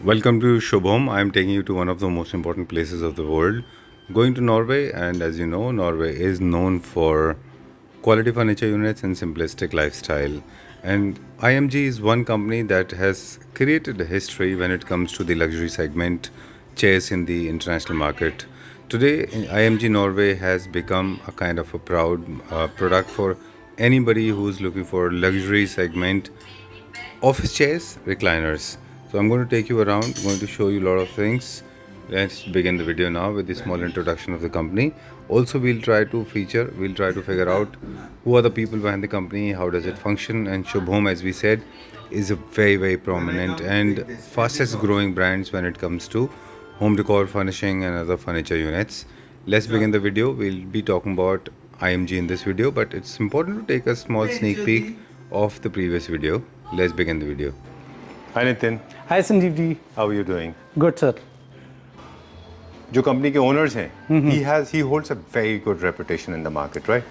Welcome to Shubham. I am taking you to one of the most important places of the world. Going to Norway, and as you know, Norway is known for quality furniture units and simplistic lifestyle. And IMG is one company that has created a history when it comes to the luxury segment chairs in the international market. Today, IMG Norway has become a kind of a proud product for anybody who's looking for luxury segment office chairs, recliners. So I'm going to take you around, I'm going to show you a lot of things. Let's begin the video now with the small introduction of the company. Also, we'll try to figure out who are the people behind the company, how does it function, and Shubham, as we said, is a very prominent and fastest growing brands when it comes to home decor, furnishing and other furniture units. Let's begin the video. We'll be talking about IMG in this video, but it's important to take a small sneak peek of the previous video. Let's begin the video. Hi Nitin. Hi Sanjeev ji. How are you doing? Good sir. जो company के owners हैं, he holds a very good reputation in the market, right?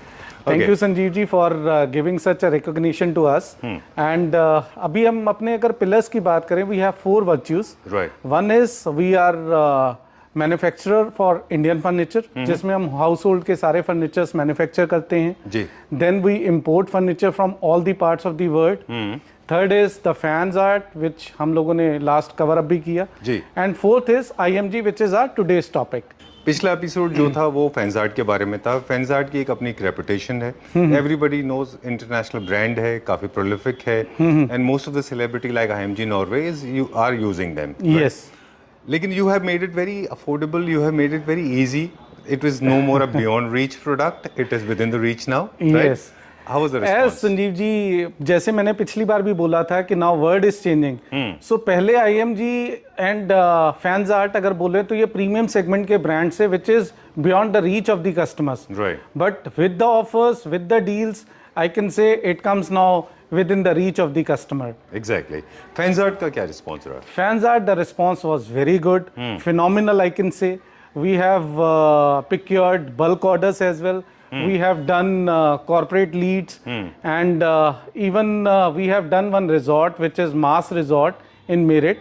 Thank you Sanjeev ji for giving such a recognition to us. And अभी हम अपने अगर pillars की बात करें, we have 4 virtues. Right. One is we are manufacturer for Indian furniture, जिसमें हम household के सारे furnitures manufacture करते हैं. जी. Then we import furniture from all the parts of the world. Third is the fans art, which हम लोगों ने last cover up भी किया. जी. And fourth is IMG, which is our today's topic. पिछला episode जो था वो फैंजार्ट के बारे में था. फैंजार्ट की एक अपनी एक रेपुटेशन है. एवरीबडी नोज इंटरनेशनल ब्रांड है, काफी प्रोलिफिक है, and most of the celebrity like IMG Norway is you are using them. Yes. लेकिन you have made it very affordable, you have made it very easy. It was no more a beyond reach product, it is within the reach now. Right? Yes. How was the response? As Sanjeev ji, जैसे मैंने पिछली बार भी बोला था कि now world is changing. So पहले IMG and fans art अगर बोले तो ये प्रीमियम सेगमेंट के ब्रांड से which is beyond the reach of the customers. Right. But with the offers, with the deals, I can say it comes now within the reach of the customer. Exactly. फैंजार्ट का क्या response रहा? Fans art, the response was very good, phenomenal I can say. We have procured bulk orders as well. We have done corporate leads, and even we have done one resort which is Mass Resort in Meerut,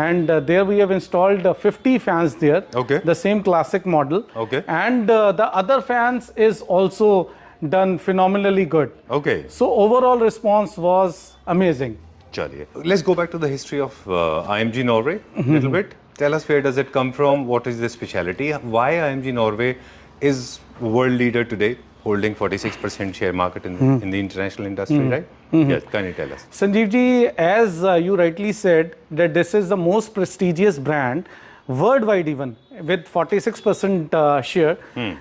and there we have installed 50 fans there. Okay. The same classic model. Okay. And the other fans is also done phenomenally good. Okay. So overall response was amazing. चलिए, let's go back to the history of IMG Norway a little bit. Tell us, where does it come from? What is the speciality? Why IMG Norway is world leader today, holding 46% share market in the international industry, right? Yes, can you tell us? Sanjeev ji, as you rightly said, that this is the most prestigious brand worldwide, even with 46% share.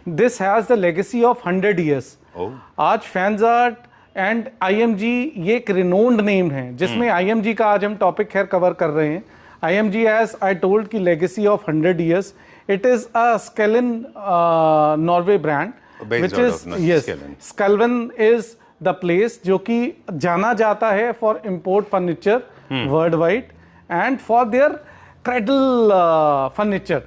This has the legacy of 100 years. Oh. आज फैंजार्ट and IMG ये एक renowned name है, जिसमें IMG का आज हम topic खैर cover कर रहे हैं. IMG, as I told, की legacy of 100 years. It is a Skellen Norway brand, Based which out is of yes, Skellen. Skellen is the place जो कि जाना जाता है for import furniture worldwide and for their cradle furniture.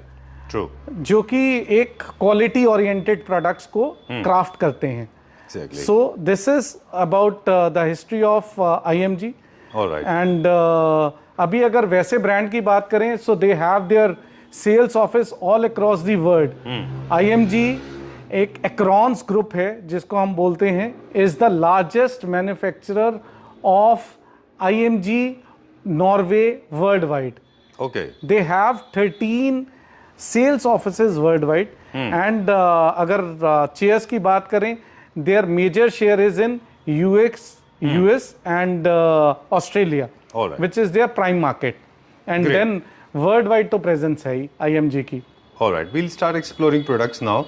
True. जो कि एक quality oriented products को craft करते हैं. Exactly. So this is about the history of IMG. All right. And अभी अगर वैसे ब्रांड की बात करें, so they have their sales office all across the world. IMG एक Acrons group है जिसको हम बोलते हैं, is the largest manufacturer of IMG Norway worldwide. Okay. They have 13 sales offices worldwide. And अगर chairs की बात करें, their major share is in US and Australia, All right. which is their prime market. And Great. then worldwide तो presence है ही IMG की. All right. We'll start exploring products now.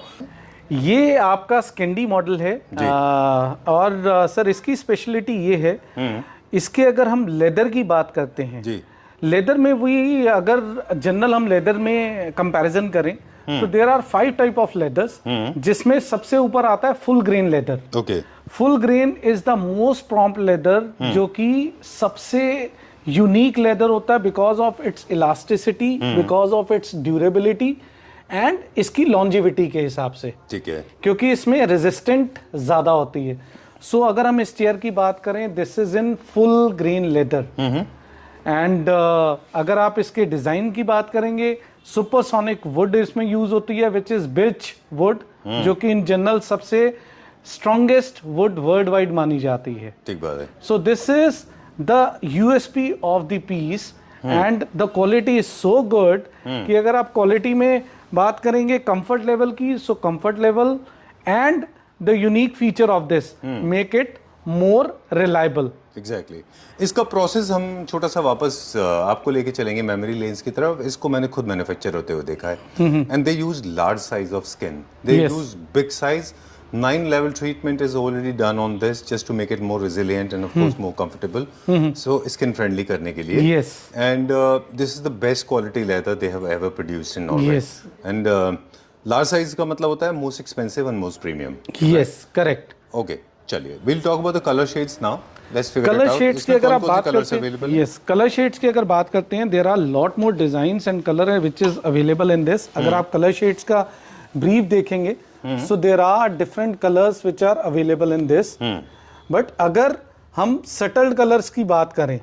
ये आपका Scandi model है. और सर इसकी speciality ये है, इसके अगर हम लेदर की बात करते हैं, जी. लेदर में भी अगर जनरल हम लेदर में कंपैरिजन करें तो there are 5 type of leathers, जिसमें सबसे ऊपर आता है full grain leather. Okay. Full grain is the most prompt leather, जो कि सबसे यूनिक लेदर होता है because of its elasticity, because of its durability and इसकी लॉन्जिविटी के हिसाब से. ठीक है. क्योंकि इसमें रेजिस्टेंट ज्यादा होती है. सो अगर हम इस चेयर की बात करें, this is in full grain leather. And अगर आप इसके डिज़ाइन की बात करेंगे, सुपरसोनिक वुड इसमें यूज़ होती है विच इज़ बिर्च वुड, जो कि इन जनरल सबसे स्ट्रॉन्गेस्ट वुड वर्ल्ड वाइड मानी जाती है। ठीक बात है। So this is the USP of the piece and the quality is so good कि अगर आप क्वालिटी में बात करेंगे कंफर्ट लेवल की, so comfort level and the unique feature of this make it more reliable. Exactly इसका process हम छोटा सा वापस आपको लेके चलेंगे मेमोरी लेन्स की तरफ। इसको मैंने खुद मैन्युफैक्चर होते हुए देखा है and they use large size of skin, they Yes. Use big size. 9 level treatment is already done on this just to make it more resilient and of course more comfortable. So skin friendly करने के लिए। Yes. And this is the best quality leather they have ever produced in Norway. Yes. And large size का मतलब होता है most expensive and most premium. Yes correct. Okay, चलिए we'll talk about the color shades now. Let's figure colour it out. Shades की इसमें अगर आप कौन-कौन से बात colours करते available हैं, हैं? यस कलर शेड्स की अगर बात करते हैं, there are lot more designs and colour which is available in this. अगर आप कलर शेड्स का ब्रीफ देखेंगे, so there are different colours which are available in this. But अगर हम सटल कलर्स की बात करें,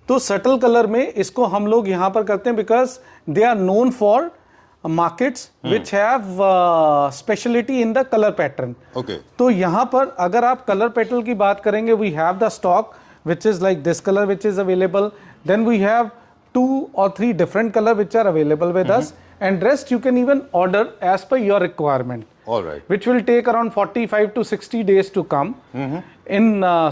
तो सटल कलर में इसको हम लोग यहाँ पर करते हैं because they are known for markets which have speciality in the colour pattern. Okay. तो यहाँ पर अगर आप कलर पेटल की बात करेंगे, we have the stock which is like this colour which is available, then we have 2 or 3 different color which are available with us, and rest you can even order as per your requirement, All right. which will take around 45 to 60 days to come in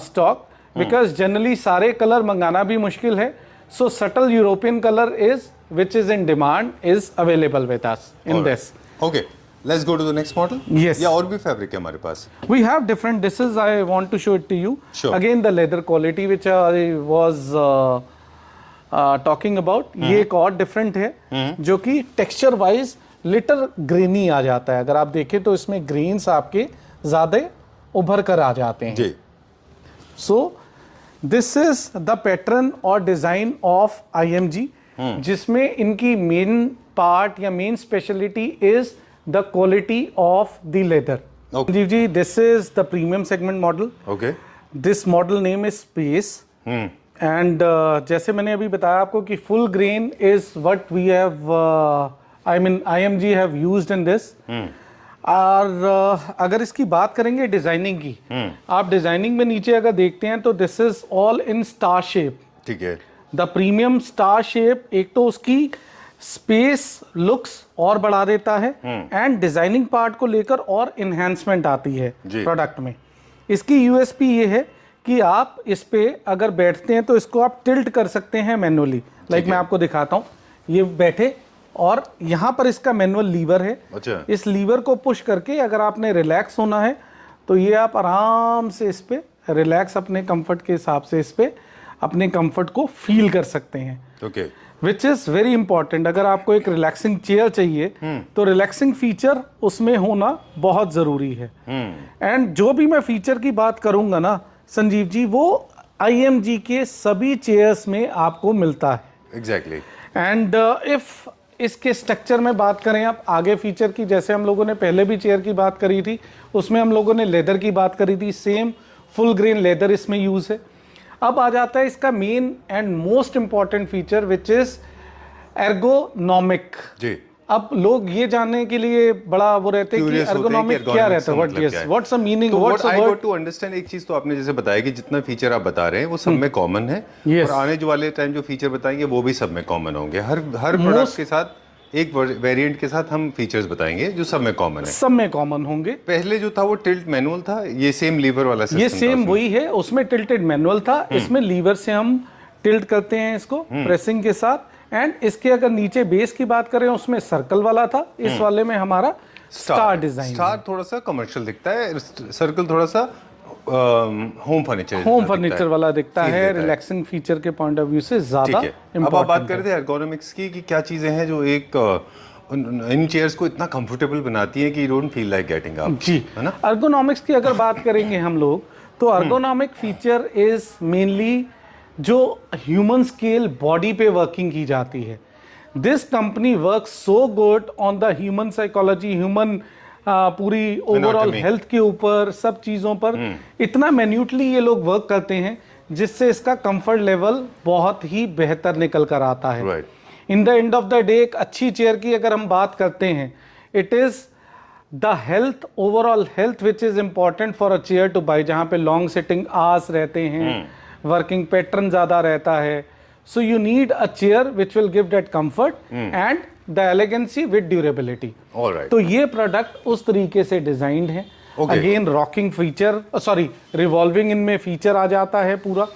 stock, because generally सारे colour मंगाना भी मुश्किल है। So subtle European color is which is in demand is available with us in All right. this. Okay. Let's go to the next model. Yes. या और भी fabric है हमारे पास। We have different. This is I want to show it to you. Sure. Again the leather quality which I was talking about. ये एक और different है जो कि texture wise little grainy आ जाता है। अगर आप देखें तो इसमें grains आपके ज़्यादा उभर कर आ जाते हैं। जी। So this is the pattern और design of IMG, जिसमें इनकी main part या main specialty is the quality of the leather. Okay. Ji ji, this is the premium segment model. Okay. This model name is Space. And जैसे मैंने अभी बताया आपको कि full grain is what we have, I mean IMG have used in this. और अगर इसकी बात करेंगे डिजाइनिंग की, आप डिजाइनिंग में नीचे अगर देखते हैं तो this is all in star shape. ठीक है। द प्रीमियम स्टार शेप एक तो उसकी स्पेस लुक्स और बढ़ा देता है एंड डिजाइनिंग पार्ट को लेकर और इन्हेंसमेंट आती है जी। प्रोडक्ट में। इसकी यूएसपी ये है कि आप इस पे अगर बैठते हैं तो इसको आप टिल्ट कर सकते हैं मैनुअली। लाइक मैं आपको दिखाता हूँ, ये बैठे और यहाँ पर इसका मैनुअल लीवर है। अच्छा। इस लीवर को पुश करके अगर आपने रिलैक्स होना है तो ये आप आराम से इस पे रिलैक्स अपने कंफर्ट के हिसाब से इस पे अपने कंफर्ट को फील कर सकते हैं। Okay. Which is very important. अगर आपको एक रिलैक्सिंग चेयर चाहिए तो रिलैक्सिंग फीचर उसमें होना बहुत जरूरी है। एंड जो भी मैं फीचर की बात करूंगा ना संजीव जी, वो IMG के सभी चेयर्स में आपको मिलता है। एग्जैक्टली। एंड इफ इसके स्ट्रक्चर में बात करें आप आगे फीचर की, जैसे हम लोगों ने पहले भी चेयर की बात करी थी, उसमें हम लोगों ने लेदर की बात करी थी, सेम फुल ग्रेन लेदर इसमें यूज है। अब आ जाता है इसका main and most important feature which is ergonomic. जी। अब लोग ये जानने के लिए बड़ा वो रहते हैं कि Curious होते हैं कि एर्गोनॉमिक क्या ergonomics रहता का है, मतलब क्या है। व्हाट्स द मीनिंग, तो what's what the I word. got to understand, एक चीज तो आपने जैसे बताया कि जितना फीचर आप बता रहे हैं वो सब में कॉमन है। Yes. और आने जो वाले टाइम जो फीचर बताएंगे वो भी सब में कॉमन होंगे। हर प्रोडक्ट के साथ एक वेरिएंट के साथ हम फीचर्स बताएंगे जो सब में कॉमन है। सब में कॉमन होंगे। पहले जो था वो टिल्ट मैनुअल था, ये सेम लीवर वाला सिस्टम ये सेम वही है, उसमें टिल्टेड मैनुअल था, इसमें लीवर से हम टिल्ट करते हैं इसको प्रेसिंग के साथ। एंड इसके अगर नीचे बेस की बात करें उसमें सर्कल वाला था, इस वाले में हमारा स्टार डिजाइन। स्टार थोड़ा सा कमर्शियल दिखता है, सर्कल थोड़ा सा होम फर्नीचर वाला दिखता Feel है। देता है। रिलैक्सिंग फीचर के पॉइंट ऑफ व्यू से ज्यादा ठीक है। अब आप बात कर रहे थे एर्गोनॉमिक्स की कि क्या चीजें हैं जो एक इन चेयर्स को इतना कंफर्टेबल बनाती हैं कि you don't feel like getting up. जी। है ना? एर्गोनॉमिक्स की अगर बात करेंगे हम लोग तो एर्गोनॉमिक फीचर इज मेनली जो ह्यूमन स्केल बॉडी पे वर्किंग की जाती है। This company work so good on the human psychology, human पूरी ओवरऑल Anatomy. हेल्थ के ऊपर सब चीज़ों पर इतना मैन्यूटली ये लोग वर्क करते हैं जिससे इसका कंफर्ट लेवल बहुत ही बेहतर निकल कर आता है। Right. In the end of the day एक अच्छी चेयर की अगर हम बात करते हैं, it is the health, overall health which is important for a chair two by, जहाँ पे लॉन्ग सिटिंग आवर्स रहते हैं, वर्किंग पैटर्न ज़्यादा रहता है। So you need a chair which will give that comfort and the elegancy with durability. All right. तो ये product उस तरीके से डिजाइंड है। Okay. Again rocking feature, sorry revolving इनमें फीचर आ जाता है पूरा,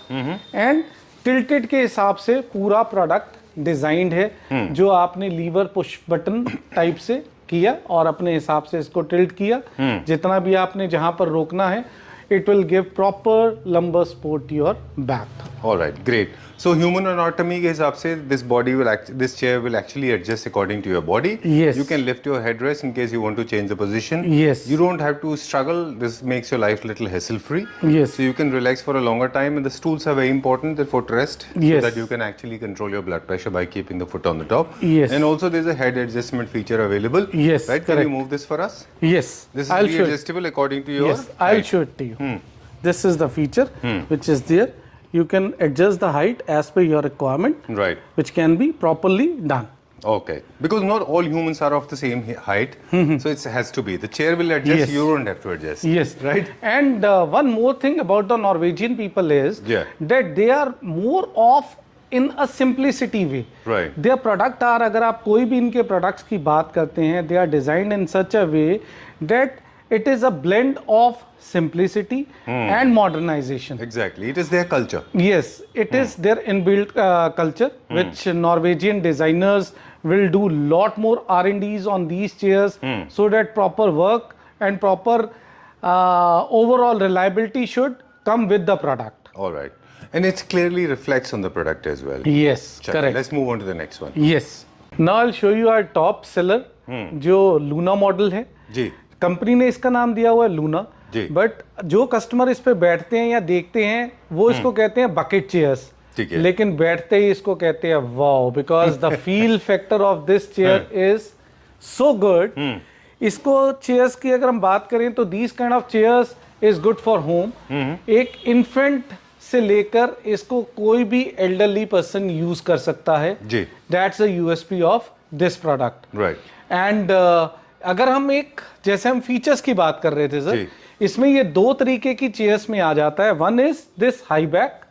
एंड टिल्टेड के हिसाब से पूरा प्रोडक्ट डिजाइंड है। जो आपने लीवर पुश बटन टाइप से किया और अपने हिसाब से इसको टिल्ट किया, जितना भी आपने जहां पर रोकना है, it will give proper lumbar support to your back. All right, great. So human anatomy के हिसाब से this body will this chair will actually adjust according to your body. Yes. You can lift your headrest in case you want to change the position. Yes. You don't have to struggle. This makes your life little hassle free. Yes. So you can relax for a longer time, and the stools are very important. The footrest, Yes. so that you can actually control your blood pressure by keeping the foot on the top. Yes. And also there's a head adjustment feature available. Yes, Right? Can correct. you move this for us? Yes, This is I'll show it. readjustable according to your. Yes, I'll height. show it to you. This is the feature which is there. You can adjust the height as per your requirement, Right. which can be properly done. Okay, because not all humans are of the same height, so it has to be. The chair will adjust. Yes. You don't have to adjust. Yes, Right. And one more thing about the Norwegian people is Yeah. that they are more of in a simplicity way. Right. Their product are, अगर आप कोई भी इनके products की बात करते हैं, they are designed in such a way that it is a blend of simplicity and modernization. Exactly. It is their culture. Yes, it is their inbuilt culture, which Norwegian designers will do lot more R&Ds on these chairs, so that proper work and proper overall reliability should come with the product. All right. And it clearly reflects on the product as well. Yes, Chalo, correct. Let's move on to the next one. Yes. Now I'll show you our top seller, जो Luna model है। जी. Company ने इसका नाम दिया हुआ है Luna, ji. But जो customer इस पे बैठते हैं या देखते हैं वो इसको कहते हैं बकेट चेयर्स, ठीक है। लेकिन बैठते ही इसको कहते हैं wow, because the fill factor of this chair is so good. इसको चेयर्स की अगर हम बात करें तो these kind of chairs is good for home. एक इन्फेंट से लेकर इसको कोई भी एल्डरली पर्सन यूज कर सकता है। जी। That's a USP of this product. Right. And अगर हम एक, जैसे हम फीचर्स की बात कर रहे थे सर, जी। इसमें ये दो तरीके की चेयर्स में आ जाता है। One is this high back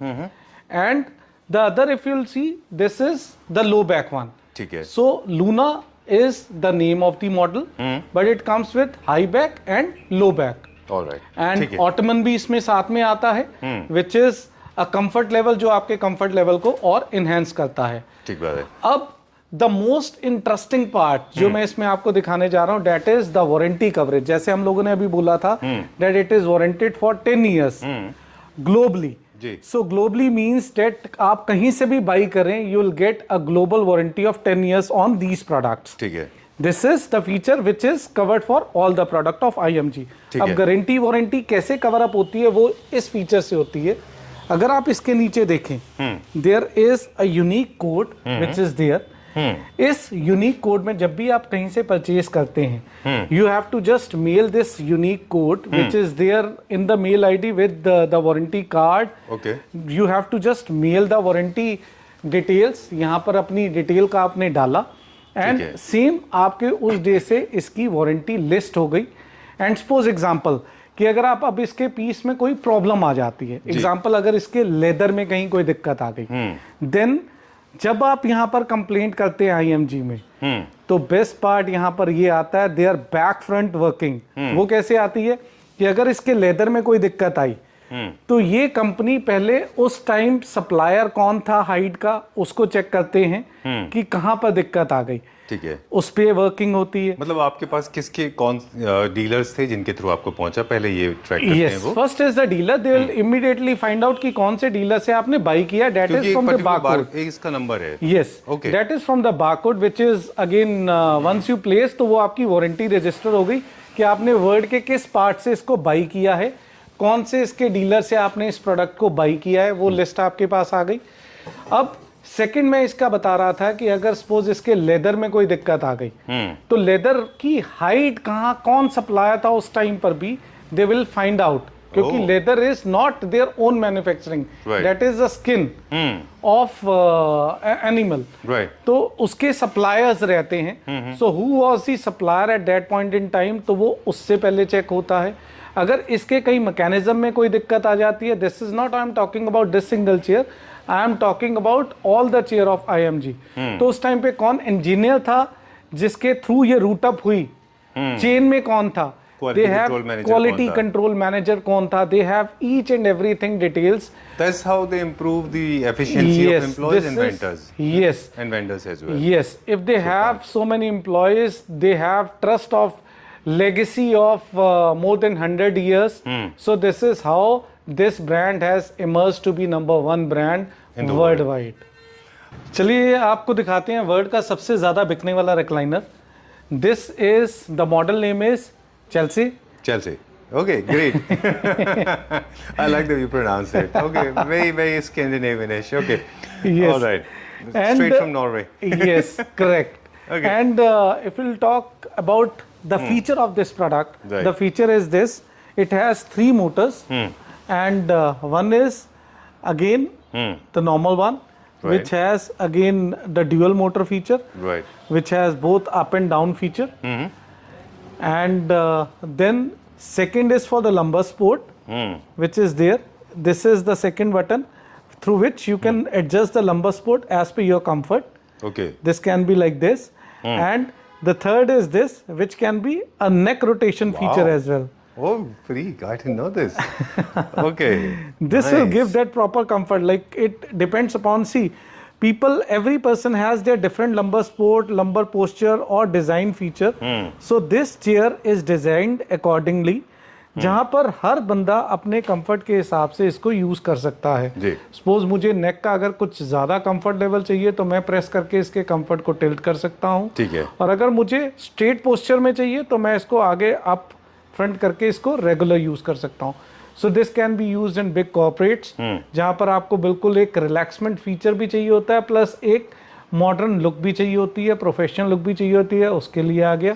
and the other, if you'll see, this is the low back one. ठीक है। So Luna is the name of the model, but it comes with high back and low back. All right. ठीक and है। Ottoman भी इसमें साथ में आता है, which is a comfort level, जो आपके कंफर्ट लेवल को और इनहेंस करता है। ठीक बात है। अब द मोस्ट इंटरेस्टिंग पार्ट जो मैं इसमें आपको दिखाने जा रहा हूं, that is the warranty coverage. जैसे हम लोगों ने अभी बोला था that it is warranted for 10 years globally. जी। सो ग्लोबली मीन्स डेट आप कहीं से भी बाई करें, you will get a global warranty of 10 years on these products. ठीक है। This is the feature which is covered for all the product of IMG। ठीक अब है। गारंटी वारंटी कैसे कवर अप होती है, वो इस फीचर से होती है। अगर आप इसके नीचे देखें, there is a unique code which is there. इस यूनिक कोड में जब भी आप कहीं से परचेज करते हैं, you have to just mail this unique code which is there in the mail ID with the warranty card. Okay. You have to just mail the warranty details. यहाँ पर अपनी डिटेल का आपने डाला एंड है। Same आपके उस day से इसकी वारंटी लिस्ट हो गई। एंड सपोज एग्जांपल कि अगर आप अब इसके पीस में कोई प्रॉब्लम आ जाती है, एग्जांपल अगर इसके लेदर में कहीं कोई दिक्कत आ गई, देन जब आप यहाँ पर कंप्लेंट करते हैं IMG में, तो बेस्ट पार्ट यहाँ पर ये आता है, देयर बैक फ्रंट वर्किंग। वो कैसे आती है कि अगर इसके लेदर में कोई दिक्कत आई, तो ये कंपनी पहले उस टाइम सप्लायर कौन था हाइड का, उसको चेक करते हैं कि कहाँ पर दिक्कत आ गई, ठीक है। उस पे वर्किंग होती है। मतलब आपके पास किसके कौन डीलर्स थे जिनके थ्रू आपको पहुंचा, पहले ये ट्रैक करते हैं यस, वो? First is the dealer, they will immediately find out कि कौन से डीलर से आपने बाई किया। दैट क्योंकि इज एक फ्रॉम द पर्टिकुलर बारकोड। इसका नंबर है। Yes, Okay. That is from the barcode which is again once you place, तो वो आपकी वारंटी रजिस्टर हो गई कि आपने वर्ड के किस पार्ट से इसको बाई किया है, कौन से इसके डीलर से आपने इस प्रोडक्ट को बाई किया है, वो लिस्ट आपके पास आ गई। अब सेकंड में इसका बता रहा था कि अगर सपोज इसके लेदर में कोई दिक्कत आ गई, तो लेदर की हाइट कहाँ, कौन सप्लायर था उस टाइम पर भी दे विल फाइंड आउट क्योंकि Oh. Leather is not their own manufacturing, Right. That is the skin of animal. Right. तो उसके सप्लायर्स रहते हैं. So who was the supplier at that point in time, तो वो उससे पहले चेक होता है. अगर इसके कहीं मैकेनिज्म में कोई दिक्कत आ जाती है, this is not I am talking about this single chair, I am talking about all the chair of IMG. तो उस टाइम पे कौन इंजीनियर था जिसके थ्रू ये रूट अप हुई, चेन में कौन था, Quality they have control manager quality कौन था? control manager कौन था, they have each and everything details. That's how they improve the efficiency of employees this and is- vendors. yes, And vendors as well. yes, if they have so many employees, they have trust of legacy of more than 100 years. So this is how this brand has emerged to be #1 brand In the worldwide. चलिए आपको दिखाते हैं world का सबसे ज्यादा बिकने वाला recliner. This is the model name is Chelsea. Chelsea. Okay, great. I like the way you pronounce it. Okay, very, very Scandinavian-ish. Okay. Yes. All right. And, Straight from Norway. Yes, correct. Okay. And if we'll talk about the feature of this product, Right. the feature is this: it has 3 motors, and one is again the normal one, Right. which has again the dual motor feature, Right. which has both up and down feature. And then second is for the lumbar support, which is there. This is the second button through which you can adjust the lumbar support as per your comfort. Okay. This can be like this. And the third is this, which can be a neck rotation feature Wow. as well. Oh, freak. I didn't know this. Okay. This will Nice. give that proper comfort. Like it depends upon, see, people, every person has their different lumbar support, lumbar posture or design feature. So this chair is designed accordingly, जहाँ पर हर बंदा अपने comfort के हिसाब से इसको use कर सकता है. जी. सपोज मुझे नेक का अगर कुछ ज्यादा कंफर्ट लेवल चाहिए तो मैं प्रेस करके इसके कंफर्ट को टिल्ट कर सकता हूँ. ठीक है. और अगर मुझे स्ट्रेट पोस्चर में चाहिए तो मैं इसको आगे अप फ्रंट करके इसको रेगुलर यूज कर सकता हूँ. So this can be used in big corporates, जहाँ पर आपको बिल्कुल एक रिलैक्समेंट फीचर भी चाहिए होता है, प्लस एक मॉडर्न लुक भी चाहिए होती है, प्रोफेशनल लुक भी चाहिए होती है, उसके लिए आ गया.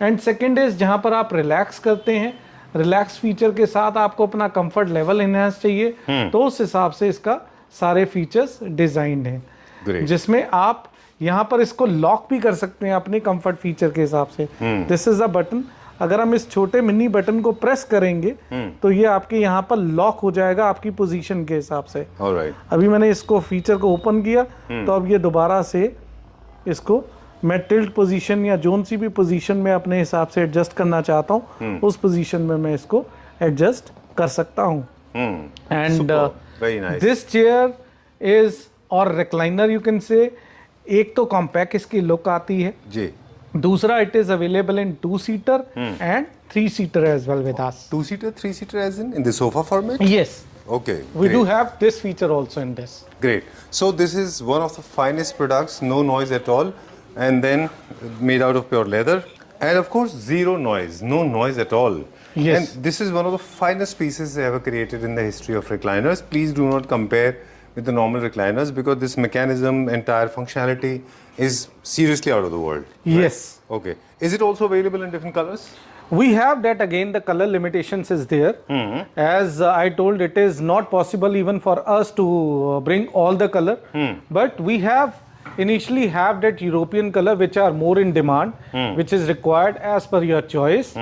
एंड सेकेंड इज जहाँ पर आप रिलैक्स करते हैं, रिलैक्स फीचर के साथ आपको अपना कंफर्ट लेवल इनहेंस चाहिए, तो उस हिसाब से इसका सारे फीचर्स डिजाइंड हैं, Great. जिसमें आप यहाँ पर इसको लॉक भी कर सकते हैं अपने कंफर्ट फीचर के हिसाब से. This is a button. अगर हम इस छोटे मिनी बटन को प्रेस करेंगे तो ये आपके यहाँ पर लॉक हो जाएगा आपकी पोजीशन के हिसाब से. All right. अभी मैंने इसको फीचर को ओपन किया तो अब ये दोबारा से इसको मैं टिल्ट पोजीशन या जोन सी भी पोजीशन में अपने हिसाब से एडजस्ट करना चाहता हूँ, उस पोजीशन में मैं इसको एडजस्ट कर सकता हूँ. And Superb. Very nice. This chair is और रिक्लाइनर यू कैन से, एक तो कॉम्पैक्ट इसकी लुक आती है, जी. दूसरा it is available in 2-seater and 3-seater as well with us. 2-seater, 3-seater as in the sofa format? Yes, Okay. we great. do have this feature also in this. Great. So this is one of the finest products, no noise at all, and then made out of pure leather, and of course zero noise, no noise at all. Yes. And this is one of the finest pieces ever created in the history of recliners. Please do not compare with the normal recliners because this mechanism, entire functionality is seriously out of the world. Yes. Okay. Is it also available in different colors? We have that again, the color limitations is there. As I told, it is not possible even for us to bring all the color. But we have initially have that European color which are more in demand, which is required as per your choice.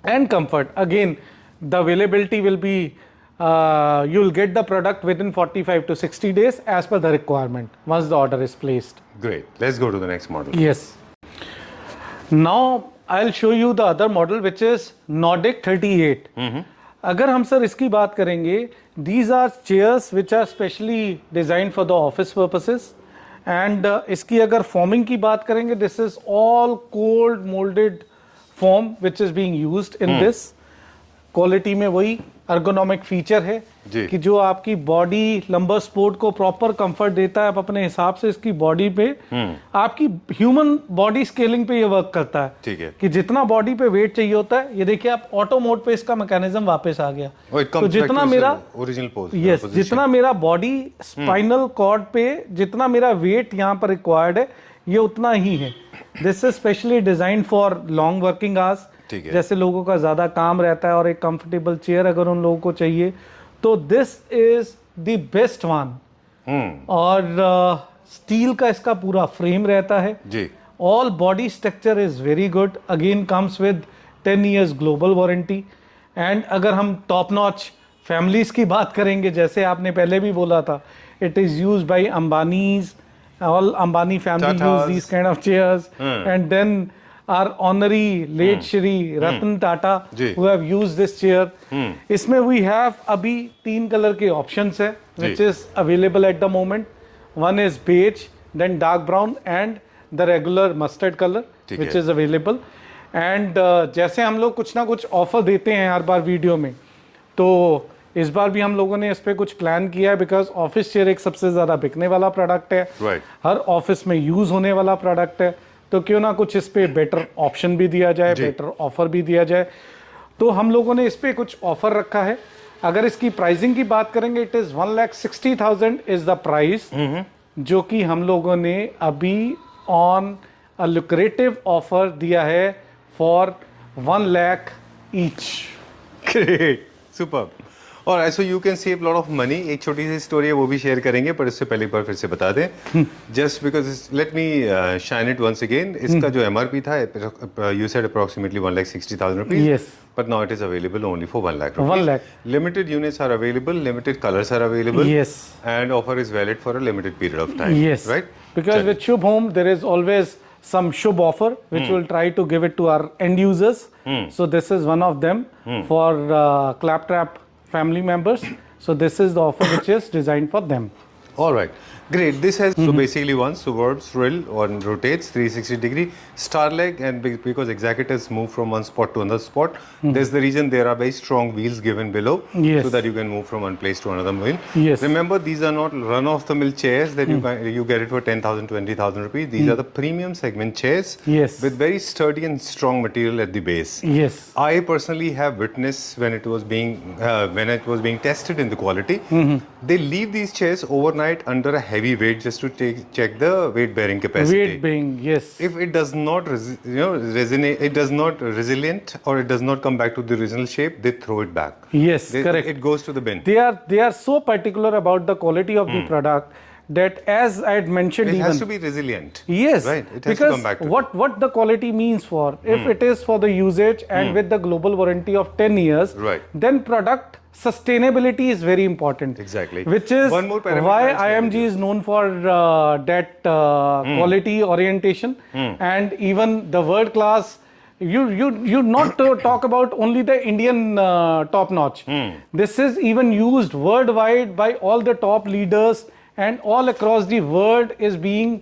And comfort. Again, the availability will be, you'll get the product within 45 to 60 days as per the requirement once the order is placed. Great. Let's go to the next model. Yes. Now I'll show you the other model which is Nordic 38. अगर हम sir इसकी बात करेंगे, these are chairs which are specially designed for the office purposes. And इसकी अगर forming की बात करेंगे, this is all cold molded foam which is being used in this. Quality में वही ergonomic फीचर है जी. कि जो आपकी बॉडी लंबर सपोर्ट को प्रॉपर कंफर्ट देता है. आप अपने हिसाब से इसकी बॉडी पे, आपकी ह्यूमन बॉडी स्केलिंग पे ये वर्क करता है. ठीक है. कि जितना बॉडी पे वेट चाहिए होता है, ये देखिए आप ऑटो मोड पे इसका मैकेनिज्म वापस आ गया. Oh, it तो comes back जितना to मेरा its original pose. Yes position. जितना मेरा बॉडी स्पाइनल कॉर्ड पे जितना मेरा वेट यहाँ पर रिक्वायर्ड है, ये उतना ही है. This is specially designed for long working hours. ठीक है। जैसे लोगों का ज़्यादा काम रहता है और एक कंफर्टेबल चेयर अगर उन लोगों को चाहिए तो this is the best one. और स्टील का इसका पूरा फ्रेम रहता है जी। All body structure is very good, again comes with 10 years global warranty. And अगर हम टॉप नॉच फैमिलीज की बात करेंगे, जैसे आपने पहले भी बोला था, it is use by Ambanis, all Ambani family Tatas. use these kind of chairs, and then our honorary late Shri Ratan Tata ji. who have used this chair. इसमें we have अभी 3 कलर के options है which ji. is available at the moment. One is beige, then dark brown and the regular mustard color ठीक which है. is available. And जैसे हम लोग कुछ ना कुछ ऑफर देते हैं हर बार वीडियो में, तो इस बार भी हम लोगों ने इस पे कुछ प्लान किया है, बिकॉज ऑफिस चेयर एक सबसे ज़्यादा बिकने वाला प्रोडक्ट है, Right. हर ऑफिस में यूज़ होने वाला प्रोडक्ट है, तो क्यों ना कुछ इस पे बेटर ऑप्शन भी दिया जाए, जी. बेटर ऑफर भी दिया जाए। तो हम लोगों ने इस पे कुछ ऑफर रखा है। अगर इसकी प्राइसिंग की बात करेंगे, it is 1,60,000 is the price, जो कि हम लोगों ने अभी ऑन अ लुक्रेटिव ऑफर दिया है for 1 lakh each. Great, superb. और ऐसे you can save lot of money. एक छोटी सी स्टोरी है, वो भी शेयर करेंगे, पर इससे पहले एक बार फिर से बता दें, just because let me shine it once again. इसका जो एमआरपी था, you said approximately 1,60,000 rupees, Yes. but now it is available only for 1 lakh 1 rupees. lakh. Limited units are available, limited colors are available, Yes. and offer is valid for a limited period of time. Yes. Right? Because चलिए. with Shubh Home, there is always some Shubh offer, which we'll try to give it to our end users. So this is one of them for Claptrap family members. So this is the offer which is designed for them. All right, great. This has so basically one Suburb Thrill on rotates 360 degree star leg, and because executives move from one spot to another spot, there's the reason there are very strong wheels given below, Yes. so that you can move from one place to another wheel. Yes. Remember, these are not run-of-the-mill chairs that you get it for 10,000, 20,000 rupees. These are the premium segment chairs Yes. with very sturdy and strong material at the base. Yes. I personally have witnessed when it was being tested in the quality. They leave these chairs overnight under a heavy weight just to check the weight bearing capacity. Weight being, yes. If it does not resonate, it does not resilient, or it does not come back to the original shape, they throw it back. Yes, correct. It goes to the bin. They are so particular about the quality of the product that, as I had mentioned, It even has to be resilient. yes, Right. It has because to come back to what the quality means for, if it is for the usage and with the global warranty of 10 years, Right. then product sustainability is very important. Exactly. Which is One more parameter why I'll share with IMG is known for that quality orientation, and even the world class. You not to talk about only the Indian top notch. This is even used worldwide by all the top leaders, and all across the world is being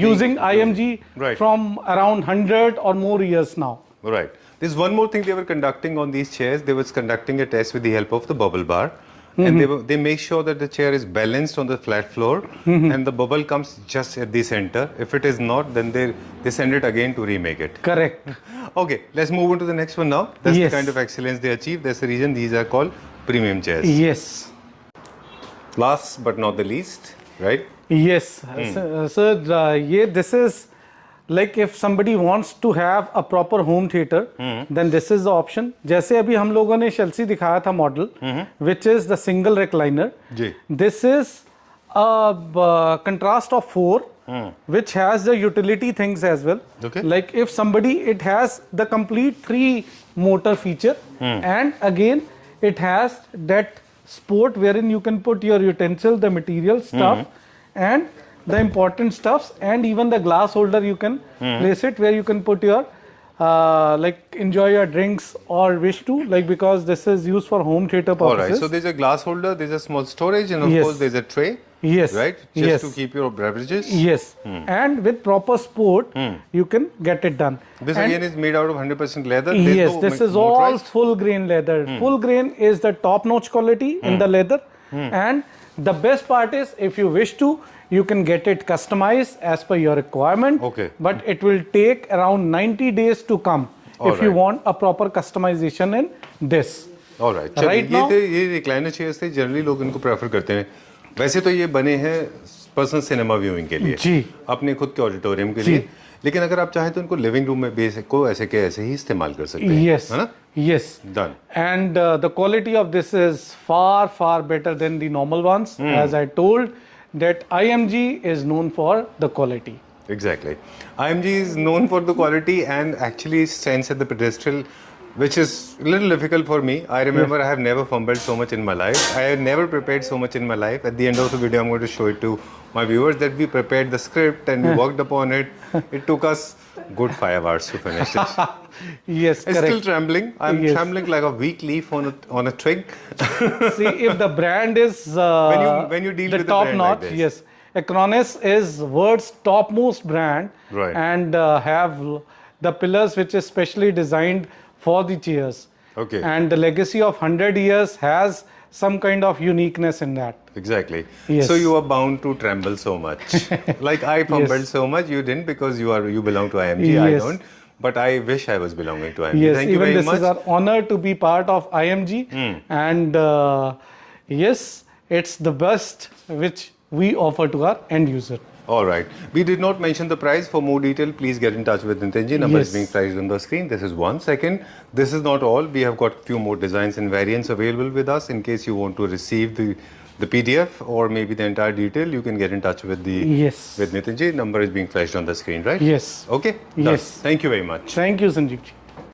using IMG Right. from around 100 or more years now. Right. There's one more thing they were conducting on these chairs. They was conducting a test with the help of the bubble bar. And they make sure that the chair is balanced on the flat floor, and the bubble comes just at the center. If it is not, then they send it again to remake it. Correct. Okay, let's move on to the next one now. That's Yes. the kind of excellence they achieve. That's the reason these are called premium chairs. Yes. Last but not the least, right? Yes. So, this is like if somebody wants to have a proper home theater, then this is the option. जैसे अभी हम लोगों ने Chelsea दिखाया था model, which is the single recliner. जी. This is a contrast of 4, which has the utility things as well. Okay. Like if somebody, it has the complete 3 motor feature, and again it has that sport wherein you can put your utensil, the material stuff, and the important stuffs, and even the glass holder you can place it where you can put your like enjoy your drinks or wish to, like, because this is used for home theater All purposes. right. So there's a glass holder, there's a small storage, and of Yes. course there's a tray. Yes. Right? Just Yes. to keep your beverages. Yes, and with proper sport, you can get it done. This And again is made out of 100% leather. There's yes, no this is all motorized. full grain leather. Full grain is the top notch quality in the leather, and the best part is, if you wish to, you can get it customized as per your requirement. Okay. But it will take around 90 days to come All if you right. want a proper customization in this. All right. Right चलिए, now- ये recliner chairs थे, generally लोग इनको prefer करते हैं। वैसे तो ये बने हैं पर्सनल सिनेमा व्यूइंग के लिए, जी। अपने खुद के ऑडिटोरियम के लिए, लेकिन अगर आप चाहें तो इनको लिविंग रूम में बेसिक को ऐसे के ऐसे ही इस्तेमाल कर सकते हैं, Yes. है ना? Yes. Done. And the quality of this is far, far better than the normal ones. As I told, that IMG is known for the quality. Exactly. IMG is known for the quality and actually stands at the pedestal, which is a little difficult for me. I remember I have never fumbled so much in my life. I have never prepared so much in my life. At the end of the video, I'm going to show it to my viewers that we prepared the script and we worked upon it. It took us good 5 hours to finish this. Yes, I'm still correct. trembling. I'm Yes. trembling like a weak leaf on a twig. See, if the brand is When you deal the with a top brand like notch, this. yes. Acronis is world's topmost brand, Right. and have the pillars which is specially designed for the chairs. Okay. And the legacy of 100 years has some kind of uniqueness in that. Exactly. Yes. So you are bound to tremble so much. Like I fumbled Yes. so much, you didn't because you belong to IMG. I Yes. don't. But I wish I was belonging to IMG. Yes, Thank you even very this much. is our honor to be part of IMG, and yes, it's the best which we offer to our end user. All right. We did not mention the price. For more detail, please get in touch with Nitinji. Number is Yes. being flashed on the screen. This is one. Second, this is not all. We have got few more designs and variants available with us. In case you want to receive the PDF or maybe the entire detail, you can get in touch with Yes. with Nitinji. Number is being flashed on the screen, right? Yes. Okay. Done. Yes. Thank you very much. Thank you, Sanjeev ji.